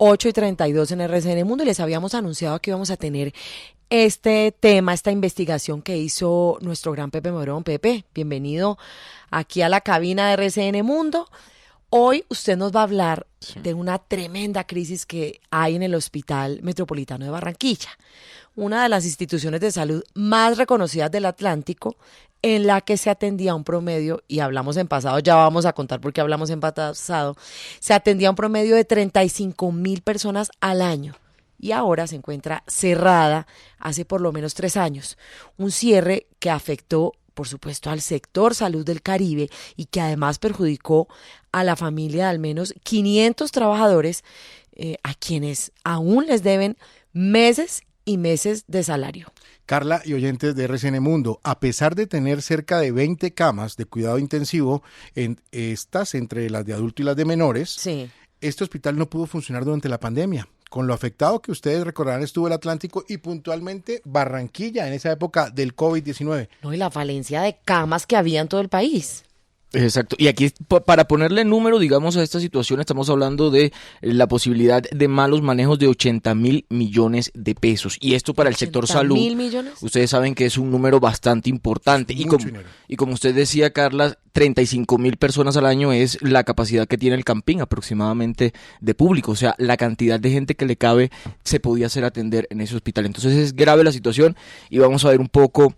8:32 en RCN Mundo, y les habíamos anunciado que íbamos a tener este tema, esta investigación que hizo nuestro gran Pepe Morón. Pepe, bienvenido aquí a la cabina de RCN Mundo. Hoy usted nos va a hablar de una tremenda crisis que hay en el Hospital Metropolitano de Barranquilla, una de las instituciones de salud más reconocidas del Atlántico, en la que se atendía un promedio, y hablamos en pasado, ya vamos a contar por qué hablamos en pasado, se atendía un promedio de 35,000 personas al año, y ahora se encuentra cerrada hace por lo menos 3 años. Un cierre que afectó, por supuesto, al sector salud del Caribe y que además perjudicó a la familia de al menos 500 trabajadores a quienes aún les deben meses y meses de salario. Carla y oyentes de RCN Mundo, a pesar de tener cerca de 20 camas de cuidado intensivo, estas entre las de adultos y las de menores, sí, este hospital no pudo funcionar durante la pandemia. Con lo afectado que ustedes recordarán estuvo el Atlántico y puntualmente Barranquilla en esa época del COVID-19. No, y la falencia de camas que había en todo el país. Exacto, y aquí para ponerle número, digamos, a esta situación, estamos hablando de la posibilidad de malos manejos de 80,000 millones de pesos, y esto para el sector salud, 80,000 millones. Ustedes saben que es un número bastante importante, y como usted decía, Carla, 35,000 personas al año es la capacidad que tiene el Campín aproximadamente de público, o sea, la cantidad de gente que le cabe se podía hacer atender en ese hospital. Entonces es grave la situación, y vamos a ver un poco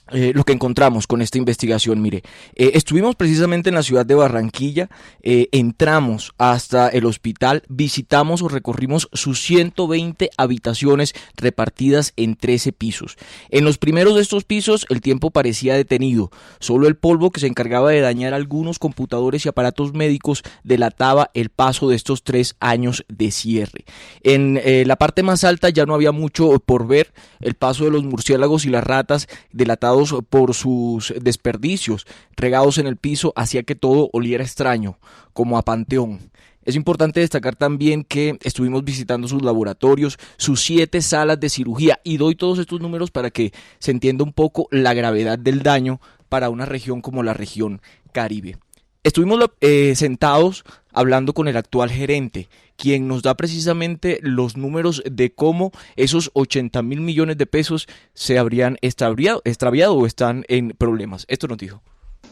lo que encontramos con esta investigación. Mire, estuvimos precisamente en la ciudad de Barranquilla, entramos hasta el hospital, visitamos o recorrimos sus 120 habitaciones repartidas en 13 pisos. En los primeros de estos pisos el tiempo parecía detenido, solo el polvo que se encargaba de dañar algunos computadores y aparatos médicos delataba el paso de estos 3 años de cierre. En la parte más alta ya no había mucho por ver, el paso de los murciélagos y las ratas delatados por sus desperdicios regados en el piso hacía que todo oliera extraño, como a panteón. Es importante destacar también que estuvimos visitando sus laboratorios, sus 7 salas de cirugía, y doy todos estos números para que se entienda un poco la gravedad del daño para una región como la región Caribe. Estuvimos sentados hablando con el actual gerente, quien nos da precisamente los números de cómo esos 80,000 millones de pesos se habrían extraviado o están en problemas. Esto nos dijo.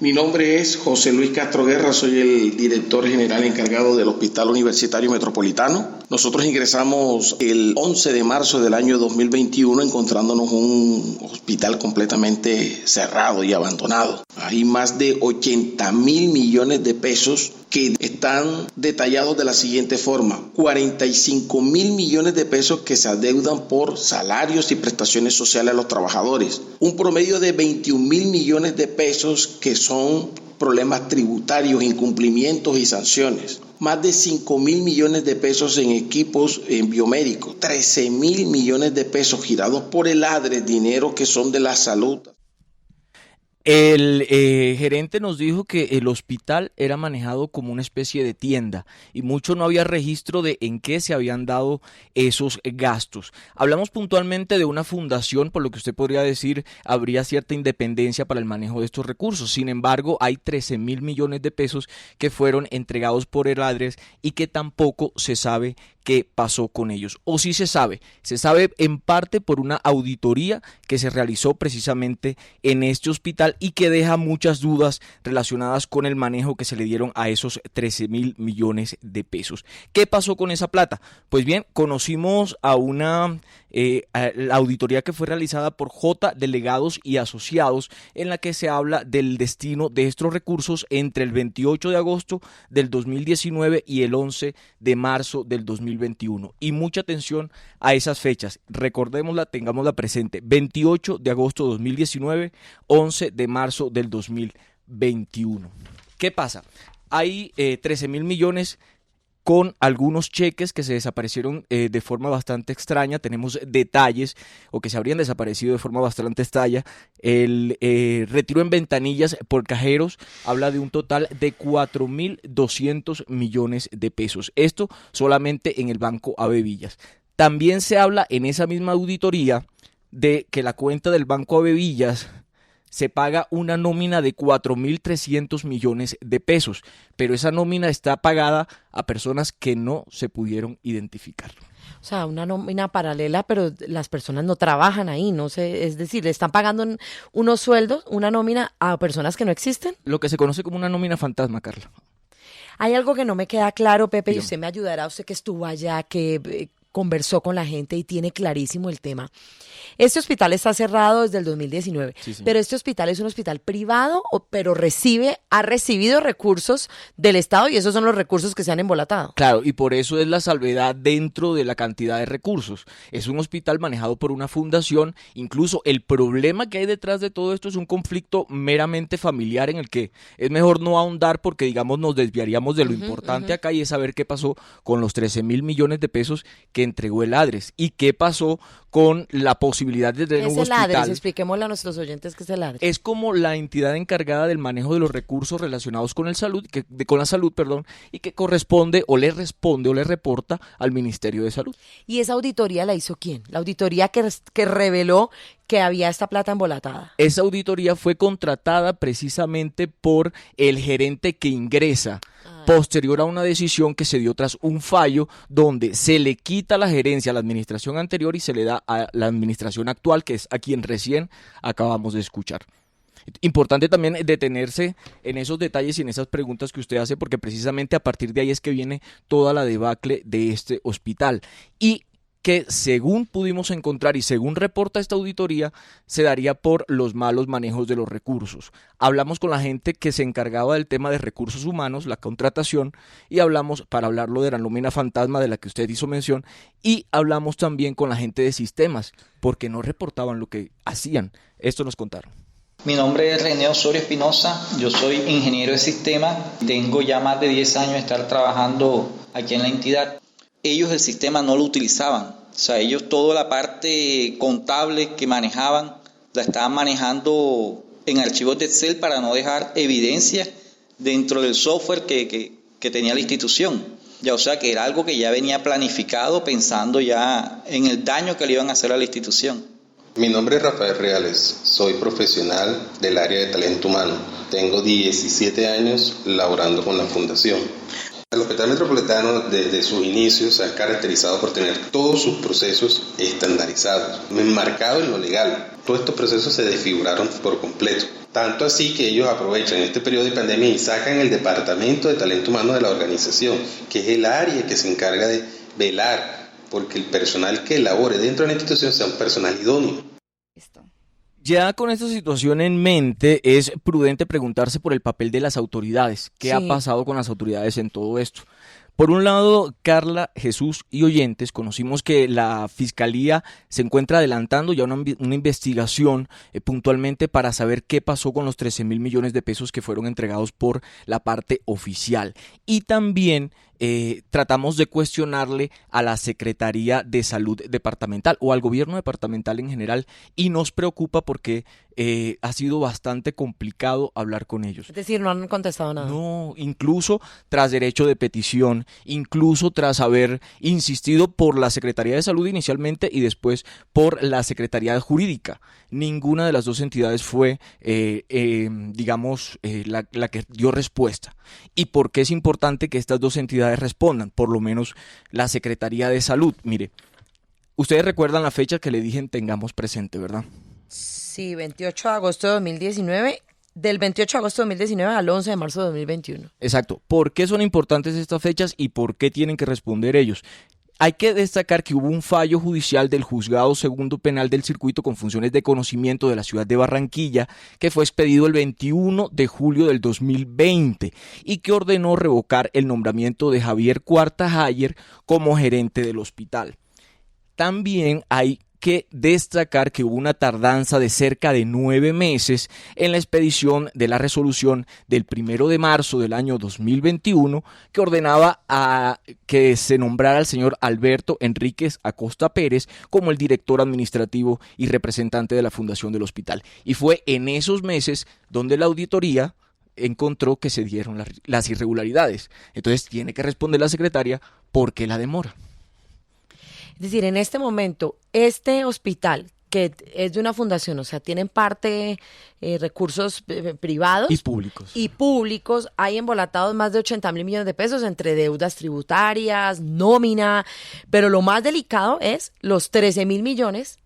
Mi nombre es José Luis Castro Guerra, soy el director general encargado del Hospital Universitario Metropolitano. Nosotros ingresamos el 11 de marzo del año 2021 encontrándonos un hospital completamente cerrado y abandonado. Hay más de 80,000 millones de pesos que están detallados de la siguiente forma: 45,000 millones de pesos que se adeudan por salarios y prestaciones sociales a los trabajadores, un promedio de 21,000 millones de pesos que son problemas tributarios, incumplimientos y sanciones, más de 5,000 millones de pesos en equipos biomédicos, 13,000 millones de pesos girados por el ADRES, dinero que son de la salud. El gerente nos dijo que el hospital era manejado como una especie de tienda y mucho no había registro de en qué se habían dado esos gastos. Hablamos puntualmente de una fundación, por lo que usted podría decir habría cierta independencia para el manejo de estos recursos. Sin embargo, hay 13,000 millones de pesos que fueron entregados por el ADRES y que tampoco se sabe qué pasó con ellos. O sí se sabe en parte por una auditoría que se realizó precisamente en este hospital y que deja muchas dudas relacionadas con el manejo que se le dieron a esos 13,000 millones de pesos. ¿Qué pasó con esa plata? Pues bien, conocimos a la auditoría que fue realizada por J. Delegados y Asociados, en la que se habla del destino de estos recursos entre el 28 de agosto del 2019 y el 11 de marzo del 2021. Y mucha atención a esas fechas, recordémosla, tengámosla presente: 28 de agosto de 2019, 11 de marzo del 2021. ¿Qué pasa? Hay 13,000 millones con algunos cheques que se desaparecieron de forma bastante extraña. Tenemos detalles, o que se habrían desaparecido de forma bastante extraña. El retiro en ventanillas por cajeros habla de un total de 4,200 millones de pesos. Esto solamente en el Banco AB Villas. También se habla en esa misma auditoría de que la cuenta del Banco AB Villas se paga una nómina de 4.300 millones de pesos, pero esa nómina está pagada a personas que no se pudieron identificar. O sea, una nómina paralela, pero las personas no trabajan ahí, no sé, es decir, le están pagando unos sueldos, una nómina a personas que no existen. Lo que se conoce como una nómina fantasma, Carla. Hay algo que no me queda claro, Pepe, y Dígame. usted me ayudará, usted que estuvo allá, que conversó con la gente y tiene clarísimo el tema. Este hospital está cerrado desde el 2019, Sí, sí. pero este hospital es un hospital privado, pero ha recibido recursos del Estado y esos son los recursos que se han embolatado. Claro, y por eso es la salvedad dentro de la cantidad de recursos. Es un hospital manejado por una fundación. Incluso el problema que hay detrás de todo esto es un conflicto meramente familiar en el que es mejor no ahondar porque, digamos, nos desviaríamos de lo importante acá, y es saber qué pasó con los 13.000 millones de pesos que entregó el ADRES y qué pasó con la posibilidad de tener ¿Qué es un el ADRES? hospital. Expliquémosle a nuestros oyentes qué es el ADRES. Es como la entidad encargada del manejo de los recursos relacionados con el salud, con la salud, perdón, y que corresponde o le reporta al Ministerio de Salud. ¿Y esa auditoría la hizo quién? La auditoría que reveló que había esta plata embolatada. Esa auditoría fue contratada precisamente por el gerente que ingresa posterior a una decisión que se dio tras un fallo donde se le quita la gerencia a la administración anterior y se le da a la administración actual, que es a quien recién acabamos de escuchar. Importante también detenerse en esos detalles y en esas preguntas que usted hace, porque precisamente a partir de ahí es que viene toda la debacle de este hospital. Y que según pudimos encontrar y según reporta esta auditoría, se daría por los malos manejos de los recursos. Hablamos con la gente que se encargaba del tema de recursos humanos, la contratación, y hablamos, para hablarlo de la nómina fantasma de la que usted hizo mención, y hablamos también con la gente de sistemas, porque no reportaban lo que hacían. Esto nos contaron. Mi nombre es René Osorio Espinosa, yo soy ingeniero de sistemas, tengo ya más de 10 años de estar trabajando aquí en la entidad. Ellos el sistema no lo utilizaban, o sea, ellos toda la parte contable que manejaban la estaban manejando en archivos de Excel para no dejar evidencia dentro del software que tenía la institución. Ya, o sea, que era algo que ya venía planificado pensando ya en el daño que le iban a hacer a la institución. Mi nombre es Rafael Reales, soy profesional del área de talento humano. Tengo 17 años laborando con la fundación. El Hospital Metropolitano desde sus inicios se ha caracterizado por tener todos sus procesos estandarizados, enmarcados en lo legal. Todos estos procesos se desfiguraron por completo. Tanto así que ellos aprovechan este periodo de pandemia y sacan el departamento de talento humano de la organización, que es el área que se encarga de velar porque el personal que labore dentro de la institución sea un personal idóneo. Ya con esta situación en mente, es prudente preguntarse por el papel de las autoridades. ¿Qué ha pasado con las autoridades en todo esto? Por un lado, Carla, Jesús y oyentes, conocimos que la Fiscalía se encuentra adelantando ya una investigación puntualmente para saber qué pasó con los 13.000 millones de pesos que fueron entregados por la parte oficial. Y también tratamos de cuestionarle a la Secretaría de Salud departamental o al gobierno departamental en general, y nos preocupa porque ha sido bastante complicado hablar con ellos. Es decir, no han contestado nada. No, incluso tras derecho de petición, incluso tras haber insistido por la Secretaría de Salud inicialmente y después por la Secretaría Jurídica. Ninguna de las dos entidades fue, la que dio respuesta. ¿Y por qué es importante que estas dos entidades respondan? Por lo menos la Secretaría de Salud. Mire, ustedes recuerdan la fecha que le dije tengamos presente, ¿verdad? Sí, 28 de agosto de 2019, del 28 de agosto de 2019 al 11 de marzo de 2021. Exacto. ¿Por qué son importantes estas fechas y por qué tienen que responder ellos? Hay que destacar que hubo un fallo judicial del Juzgado Segundo Penal del Circuito con funciones de conocimiento de la ciudad de Barranquilla, que fue expedido el 21 de julio del 2020 y que ordenó revocar el nombramiento de Javier Cuarta Hayer como gerente del hospital. También hay que destacar que hubo una tardanza de cerca de 9 meses en la expedición de la resolución del 1 de marzo del año 2021 que ordenaba a que se nombrara al señor Alberto Enríquez Acosta Pérez como el director administrativo y representante de la fundación del hospital. Y fue en esos meses donde la auditoría encontró que se dieron las irregularidades. Entonces tiene que responder la secretaria por qué la demora. Es decir, en este momento, este hospital que es de una fundación, o sea, tienen parte recursos privados Y públicos. Hay embolatados más de 80.000 millones de pesos entre deudas tributarias, nómina, pero lo más delicado es los 13.000 millones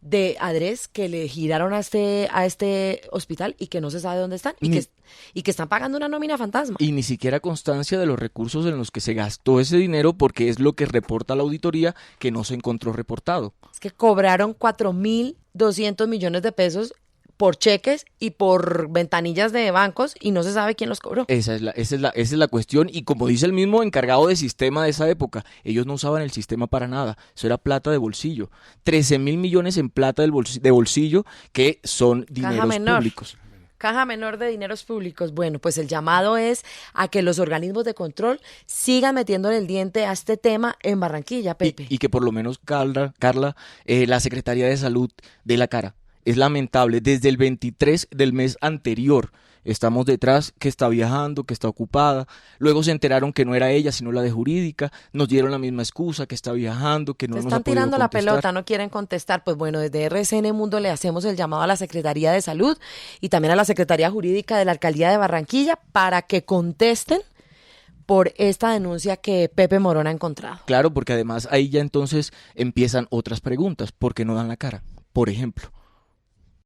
de adres que le giraron a este hospital y que no se sabe dónde están y que están pagando una nómina fantasma. Y ni siquiera constancia de los recursos en los que se gastó ese dinero, porque es lo que reporta la auditoría, que no se encontró reportado. Es que cobraron 4.200 millones de pesos por cheques y por ventanillas de bancos y no se sabe quién los cobró. Esa es la cuestión, y como dice el mismo encargado de sistema de esa época, ellos no usaban el sistema para nada, eso era plata de bolsillo, 13.000 millones en plata de bolsillo, que son dineros públicos. Caja menor de dineros públicos. Bueno, pues el llamado es a que los organismos de control sigan metiéndole el diente a este tema en Barranquilla, Pepe. Y que por lo menos, Carla, la Secretaría de Salud dé la cara. Es lamentable, desde el 23 del mes anterior estamos detrás, que está viajando, que está ocupada. Luego se enteraron que no era ella, sino la de jurídica. Nos dieron la misma excusa, que está viajando, que no nos ha podido contestar. Están tirando la pelota, no quieren contestar. Pues bueno, desde RCN Mundo le hacemos el llamado a la Secretaría de Salud y también a la Secretaría Jurídica de la Alcaldía de Barranquilla para que contesten por esta denuncia que Pepe Morón ha encontrado. Claro, porque además ahí ya entonces empiezan otras preguntas. ¿Por qué no dan la cara? Por ejemplo,